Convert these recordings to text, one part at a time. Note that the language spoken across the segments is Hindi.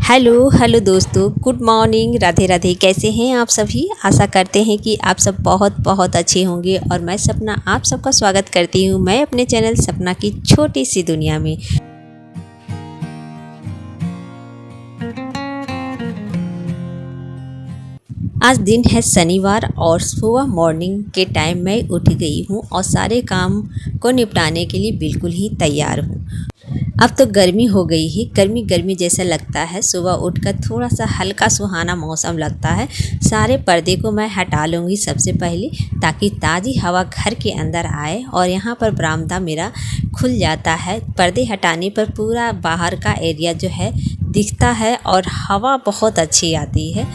हेलो हेलो दोस्तों, गुड मॉर्निंग, राधे राधे। कैसे हैं आप सभी? आशा करते हैं कि आप सब बहुत बहुत अच्छे होंगे। और मैं सपना आप सबका स्वागत करती हूँ मैं अपने चैनल सपना की छोटी सी दुनिया में। आज दिन है शनिवार और सुबह मॉर्निंग के टाइम मैं उठ गई हूँ और सारे काम को निपटाने के लिए बिल्कुल ही तैयार हूँ। अब तो गर्मी हो गई है, गर्मी गर्मी जैसा लगता है। सुबह उठकर थोड़ा सा हल्का सुहाना मौसम लगता है। सारे पर्दे को मैं हटा लूँगी सबसे पहले, ताकि ताज़ी हवा घर के अंदर आए। और यहाँ पर बरामदा मेरा खुल जाता है। पर्दे हटाने पर पूरा बाहर का एरिया जो है दिखता है और हवा बहुत अच्छी आती है।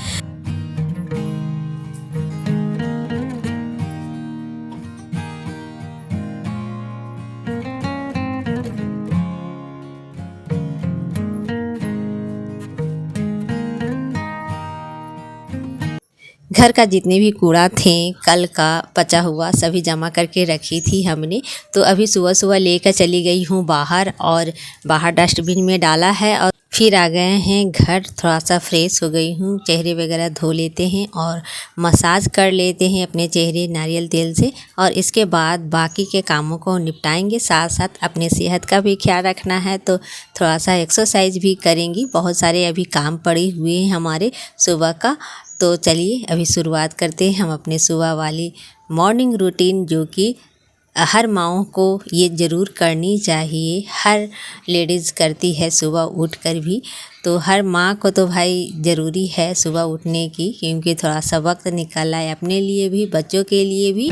घर का जितने भी कूड़ा थे कल का बचा हुआ सभी जमा करके रखी थी हमने। तो अभी सुबह सुबह लेकर चली गई हूँ बाहर, और बाहर डस्टबिन में डाला है। और फिर आ गए हैं घर, थोड़ा सा फ्रेश हो गई हूँ, चेहरे वगैरह धो लेते हैं और मसाज कर लेते हैं अपने चेहरे नारियल तेल से। और इसके बाद बाकी के कामों को निपटाएंगे। साथ साथ अपने सेहत का भी ख्याल रखना है, तो थोड़ा सा एक्सरसाइज भी करेंगी। बहुत सारे अभी काम पड़े हुए हैं हमारे सुबह का। तो चलिए अभी शुरुआत करते हैं हम अपने सुबह वाली मॉर्निंग रूटीन, जो कि हर माँओं को ये ज़रूर करनी चाहिए। हर लेडीज़ करती है सुबह उठकर भी। तो हर माँ को तो भाई ज़रूरी है सुबह उठने की, क्योंकि थोड़ा सा वक्त निकालना है अपने लिए भी, बच्चों के लिए भी।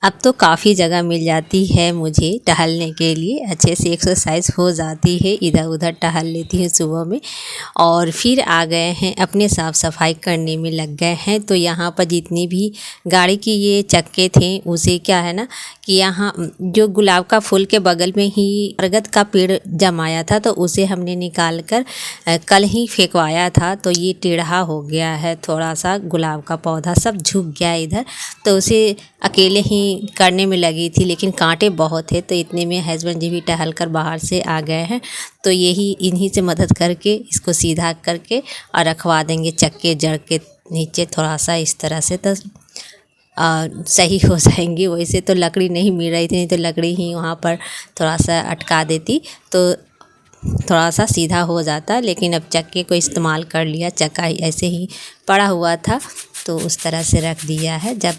अब तो काफ़ी जगह मिल जाती है मुझे टहलने के लिए, अच्छे से एक्सरसाइज हो जाती है। इधर उधर टहल लेती हूँ सुबह में। और फिर आ गए हैं अपने साफ़ सफाई करने में लग गए हैं। तो यहाँ पर जितनी भी गाड़ी की ये चक्के थे, उसे क्या है ना कि यहाँ जो गुलाब का फूल के बगल में ही बरगद का पेड़ जमाया था, तो उसे हमने निकाल कर कल ही फेंकवाया था। तो ये टेढ़ा हो गया है थोड़ा सा, गुलाब का पौधा सब झुक गया इधर। तो उसे अकेले ही करने में लगी थी, लेकिन कांटे बहुत है। तो इतने में हस्बैंड जी भी टहल कर बाहर से आ गए हैं। तो यही इन्हीं से मदद करके इसको सीधा करके और रखवा देंगे चक्के जड़ के नीचे, थोड़ा सा इस तरह से। तो सही हो जाएंगे। वैसे तो लकड़ी नहीं मिल रही थी, नहीं तो लकड़ी ही वहाँ पर थोड़ा सा अटका देती तो थोड़ा सा सीधा हो जाता। लेकिन अब चक्के को इस्तेमाल कर लिया, चक्का ऐसे ही पड़ा हुआ था तो उस तरह से रख दिया है। जब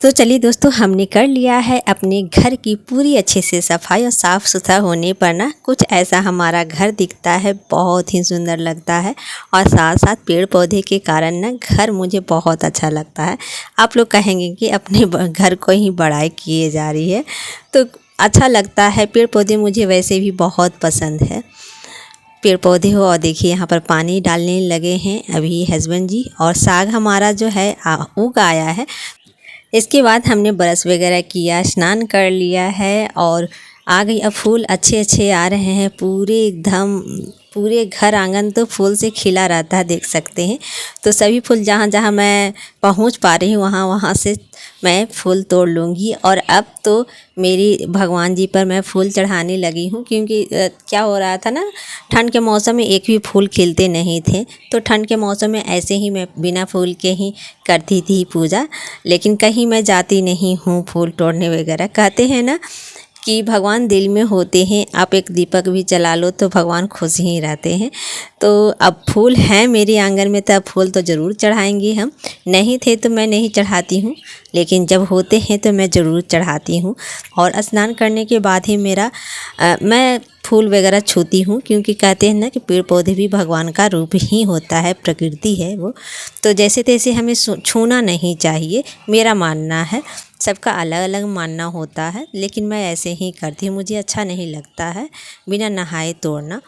तो चलिए दोस्तों, हमने कर लिया है अपने घर की पूरी अच्छे से सफाई। और साफ़ सुथरा होने पर ना कुछ ऐसा हमारा घर दिखता है, बहुत ही सुंदर लगता है। और साथ साथ पेड़ पौधे के कारण ना घर मुझे बहुत अच्छा लगता है। आप लोग कहेंगे कि अपने घर को ही बड़ाई किए जा रही है, तो अच्छा लगता है। पेड़ पौधे मुझे वैसे भी बहुत पसंद है। पेड़ पौधे हो, और देखिए यहाँ पर पानी डालने लगे हैं अभी हस्बैंड जी। और साग हमारा जो है उग आया है। इसके बाद हमने ब्रश वगैरह किया, स्नान कर लिया है और आ गई। अब फूल अच्छे अच्छे आ रहे हैं पूरे एकदम, पूरे घर आंगन तो फूल से खिला रहता है, देख सकते हैं। तो सभी फूल जहाँ जहाँ मैं पहुँच पा रही हूँ वहाँ वहाँ से मैं फूल तोड़ लूँगी। और अब तो मेरी भगवान जी पर मैं फूल चढ़ाने लगी हूँ, क्योंकि क्या हो रहा था ना, ठंड के मौसम में एक भी फूल खिलते नहीं थे। तो ठंड के मौसम में ऐसे ही मैं बिना फूल के ही करती थी पूजा। लेकिन कहीं मैं जाती नहीं हूँ फूल तोड़ने वगैरह। कहते हैं ना कि भगवान दिल में होते हैं। आप एक दीपक भी जला लो तो भगवान खुश ही रहते हैं। तो अब फूल हैं मेरे आंगन में तो अब फूल तो ज़रूर चढ़ाएंगे हम। नहीं थे तो मैं नहीं चढ़ाती हूँ, लेकिन जब होते हैं तो मैं ज़रूर चढ़ाती हूँ। और स्नान करने के बाद ही मैं फूल वगैरह छूती हूँ, क्योंकि कहते हैं ना कि पेड़ पौधे भी भगवान का रूप ही होता है, प्रकृति है वो। तो जैसे तैसे हमें छूना नहीं चाहिए, मेरा मानना है। सबका अलग अलग मानना होता है, लेकिन मैं ऐसे ही करती हूँ। मुझे अच्छा नहीं लगता है बिना नहाए तोड़ना।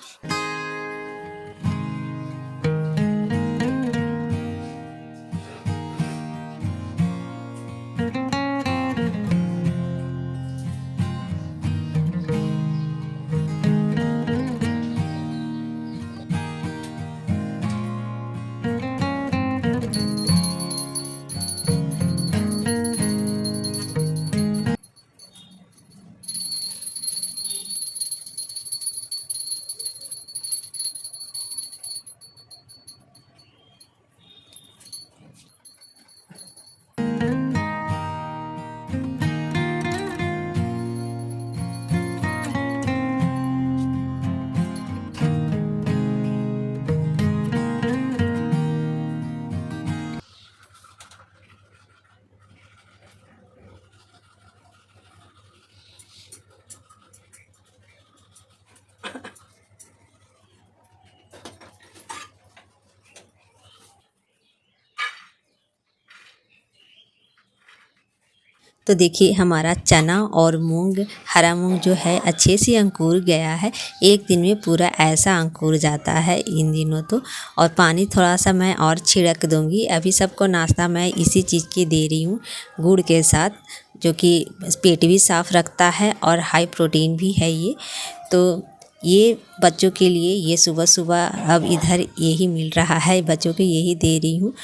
तो देखिए हमारा चना और मूंग, हरा मूंग जो है अच्छे से अंकुर गया है। एक दिन में पूरा ऐसा अंकुर जाता है इन दिनों तो। और पानी थोड़ा सा मैं और छिड़क दूंगी। अभी सबको नाश्ता मैं इसी चीज़ की दे रही हूँ, गुड़ के साथ, जो कि पेट भी साफ़ रखता है और हाई प्रोटीन भी है ये। तो ये बच्चों के लिए ये सुबह सुबह अब इधर यही मिल रहा है, बच्चों को यही दे रही हूँ।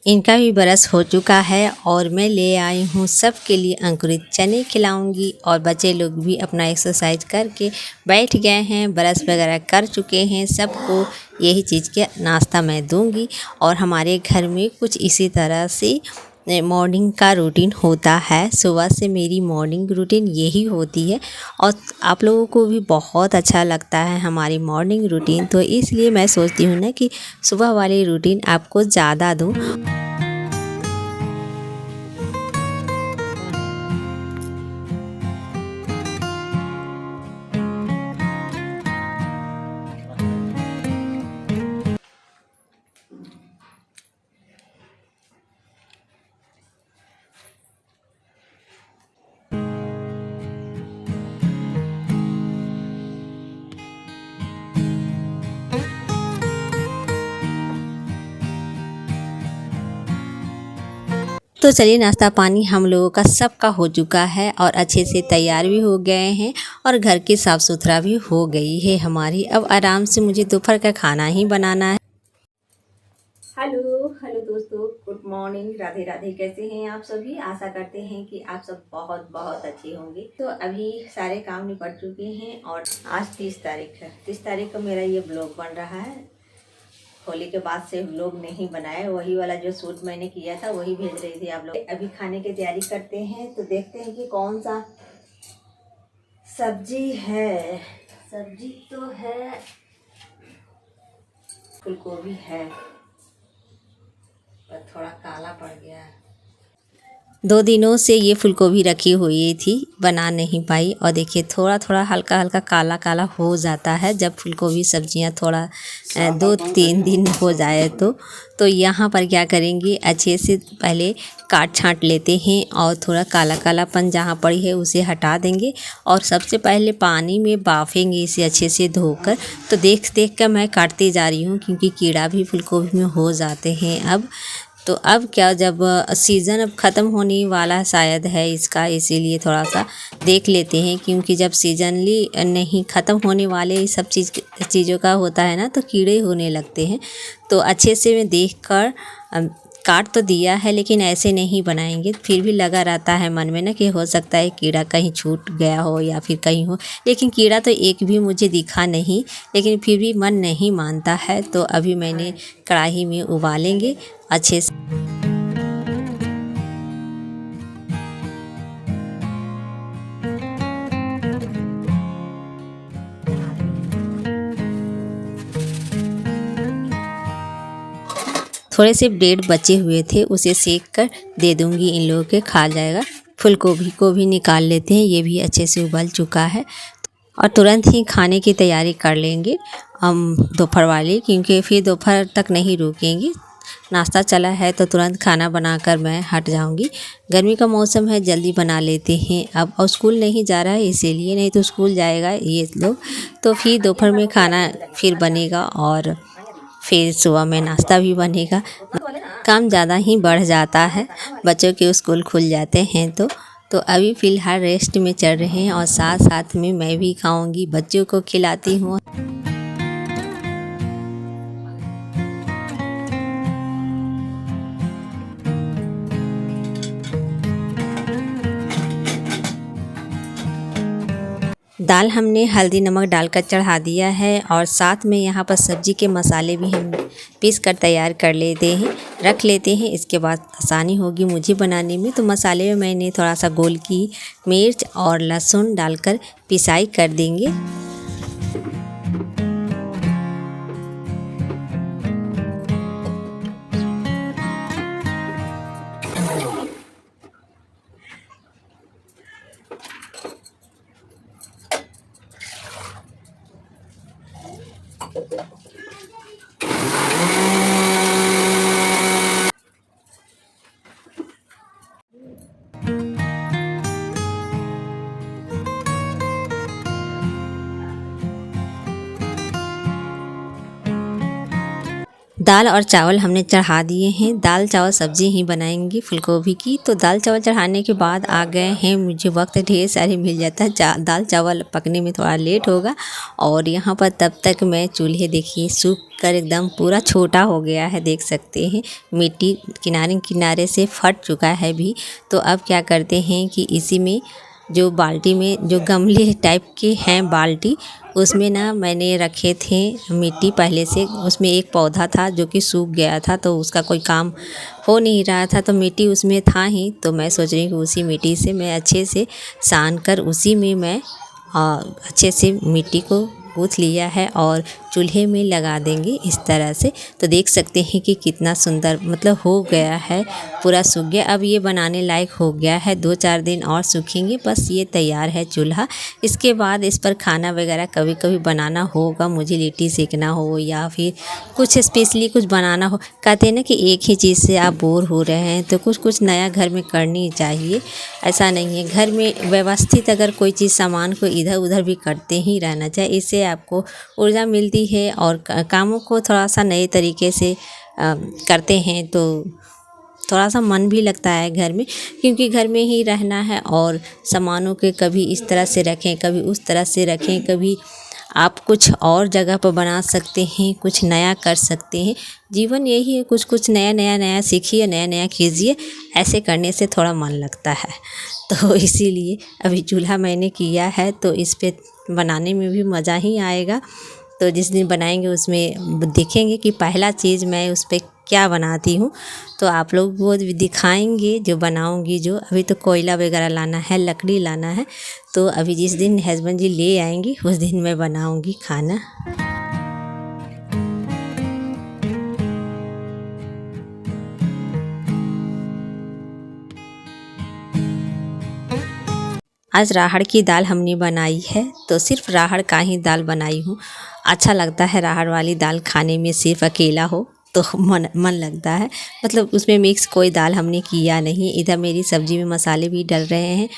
इनका भी बरस हो चुका है और मैं ले आई हूँ सबके लिए अंकुरित चने खिलाऊंगी। और बच्चे लोग भी अपना एक्सरसाइज करके बैठ गए हैं, ब्रश वगैरह कर चुके हैं। सबको यही चीज़ के नाश्ता मैं दूंगी। और हमारे घर में कुछ इसी तरह से मॉर्निंग का रूटीन होता है। सुबह से मेरी मॉर्निंग रूटीन यही होती है और आप लोगों को भी बहुत अच्छा लगता है हमारी मॉर्निंग रूटीन। तो इसलिए मैं सोचती हूँ ना कि सुबह वाली रूटीन आपको ज़्यादा दूँ। तो चलिए नाश्ता पानी हम लोगों का सबका हो चुका है और अच्छे से तैयार भी हो गए हैं और घर की साफ़ सुथरा भी हो गई है हमारी। अब आराम से मुझे दोपहर का खाना ही बनाना है। हेलो हेलो दोस्तों, गुड मॉर्निंग, राधे राधे। कैसे हैं आप सभी? आशा करते हैं कि आप सब बहुत बहुत अच्छे होंगे। तो अभी सारे काम निपट चुके हैं और आज 30 तारीख है। 30 तारीख को मेरा ये ब्लॉग बन रहा है। होली के बाद से व्लॉग नहीं बनाए, वही वाला जो शूट मैंने किया था वही भेज रही थी आप लोग। अभी खाने की तैयारी करते हैं, तो देखते हैं कि कौन सा सब्जी है। सब्जी तो है, फूलगोभी है, पर थोड़ा काला पड़ गया है। 2 दिनों से ये फूलगोभी रखी हुई थी, बना नहीं पाई। और देखिए थोड़ा थोड़ा हल्का हल्का काला काला हो जाता है जब फूलगोभी सब्जियां थोड़ा 2-3 दिन हो जाए तो यहाँ पर क्या करेंगे, अच्छे से पहले काट छाँट लेते हैं और थोड़ा काला कालापन जहाँ पड़ी है उसे हटा देंगे। और सबसे पहले पानी में बाफेंगे इसे अच्छे से धोकर। तो देख देख कर मैं काटती जा रही हूँ, क्योंकि कीड़ा भी फूलगोभी में हो जाते हैं अब। तो अब क्या, जब सीज़न अब ख़त्म होने वाला शायद है इसका, इसीलिए थोड़ा सा देख लेते हैं। क्योंकि जब सीजनली नहीं ख़त्म होने वाले सब चीज़ों का होता है ना, तो कीड़े होने लगते हैं। तो अच्छे से मैं देख कर काट तो दिया है लेकिन ऐसे नहीं बनाएंगे। फिर भी लगा रहता है मन में ना कि हो सकता है कीड़ा कहीं छूट गया हो या फिर कहीं हो, लेकिन कीड़ा तो एक भी मुझे दिखा नहीं, लेकिन फिर भी मन नहीं मानता है। तो अभी मैंने कढ़ाई में उबालेंगे अच्छे से। थोड़े से ब्रेड बचे हुए थे, उसे सेक कर दे दूंगी, इन लोगों के खा जाएगा। फूल गोभी को भी निकाल लेते हैं, ये भी अच्छे से उबल चुका है और तुरंत ही खाने की तैयारी कर लेंगे हम दोपहर वाली, क्योंकि फिर दोपहर तक नहीं रुकेंगे। नाश्ता चला है तो तुरंत खाना बनाकर मैं हट जाऊंगी। गर्मी का मौसम है, जल्दी बना लेते हैं अब। और स्कूल नहीं जा रहा है इसीलिए, नहीं तो स्कूल जाएगा ये लोग, तो फिर दोपहर में खाना फिर बनेगा और फिर सुबह में नाश्ता भी बनेगा। काम ज़्यादा ही बढ़ जाता है, बच्चों के स्कूल खुल जाते हैं तो अभी फ़िलहाल रेस्ट में चल रहे हैं और साथ साथ में मैं भी खाऊंगी, बच्चों को खिलाती हूँ। दाल हमने हल्दी नमक डालकर चढ़ा दिया है और साथ में यहाँ पर सब्जी के मसाले भी हम पीस कर तैयार कर लेते हैं, रख लेते हैं। इसके बाद आसानी होगी मुझे बनाने में। तो मसाले में मैंने थोड़ा सा गोल की मिर्च और लहसुन डालकर पिसाई कर देंगे। दाल और चावल हमने चढ़ा दिए हैं। दाल चावल सब्ज़ी ही बनाएंगी फूल गोभी की। तो दाल चावल चढ़ाने के बाद आ गए हैं, मुझे वक्त ढेर सारे मिल जाता है। दाल चावल पकने में थोड़ा लेट होगा और यहाँ पर तब तक मैं चूल्हे देखिए सूख कर एकदम पूरा छोटा हो गया है, देख सकते हैं। मिट्टी किनारे किनारे से फट चुका है भी। तो अब क्या करते हैं कि इसी में जो बाल्टी में जो गमले टाइप के हैं बाल्टी, उसमें ना मैंने रखे थे मिट्टी पहले से। उसमें एक पौधा था जो कि सूख गया था, तो उसका कोई काम हो नहीं रहा था, तो मिट्टी उसमें था ही। तो मैं सोच रही हूँ उसी मिट्टी से मैं अच्छे से सान कर उसी में मैं अच्छे से मिट्टी को गूँथ लिया है और चूल्हे में लगा देंगे इस तरह से। तो देख सकते हैं कि कितना सुंदर मतलब हो गया है, पूरा सूख गया। अब ये बनाने लायक हो गया है, 2-4 दिन और सूखेंगे, बस ये तैयार है चूल्हा। इसके बाद इस पर खाना वगैरह कभी कभी बनाना होगा, मुझे लिट्टी सेकना हो या फिर कुछ स्पेशली कुछ बनाना हो। कहते हैं ना कि एक ही चीज़ से आप बोर हो रहे हैं तो कुछ कुछ नया घर में करनी चाहिए। ऐसा नहीं है, घर में व्यवस्थित अगर कोई चीज़ सामान को इधर उधर भी करते ही रहना चाहिए। इससे आपको ऊर्जा मिलती है और कामों को थोड़ा सा नए तरीके से करते हैं तो थोड़ा सा मन भी लगता है घर में, क्योंकि घर में ही रहना है। और सामानों के कभी इस तरह से रखें, कभी उस तरह से रखें, कभी आप कुछ और जगह पर बना सकते हैं, कुछ नया कर सकते हैं। जीवन यही है, कुछ कुछ नया सीखिए, नया नया कीजिए। ऐसे करने से थोड़ा मन लगता है। तो इसीलिए अभी चूल्हा मैंने किया है, तो इस पे बनाने में भी मज़ा ही आएगा। तो जिस दिन बनाएंगे उसमें देखेंगे कि पहला चीज़ मैं उस पर क्या बनाती हूँ, तो आप लोग वो दिखाएंगे जो बनाऊंगी। जो अभी तो कोयला वगैरह लाना है, लकड़ी लाना है, तो अभी जिस दिन हस्बैंड जी ले आएंगे उस दिन मैं बनाऊंगी खाना। आज राहड़ की दाल हमने बनाई है, तो सिर्फ राहड़ का ही दाल बनाई हूँ। अच्छा लगता है राहड़ वाली दाल खाने में, सिर्फ अकेला हो तो मन लगता है। मतलब उसमें मिक्स कोई दाल हमने किया नहीं। इधर मेरी सब्जी में मसाले भी डल रहे हैं।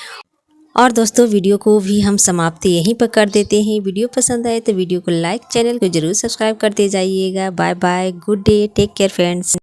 और दोस्तों वीडियो को भी हम समाप्ति यहीं पर कर देते हैं। वीडियो पसंद आए तो वीडियो को लाइक, चैनल को ज़रूर सब्सक्राइब करते जाइएगा। Bye bye, good day, take care friends.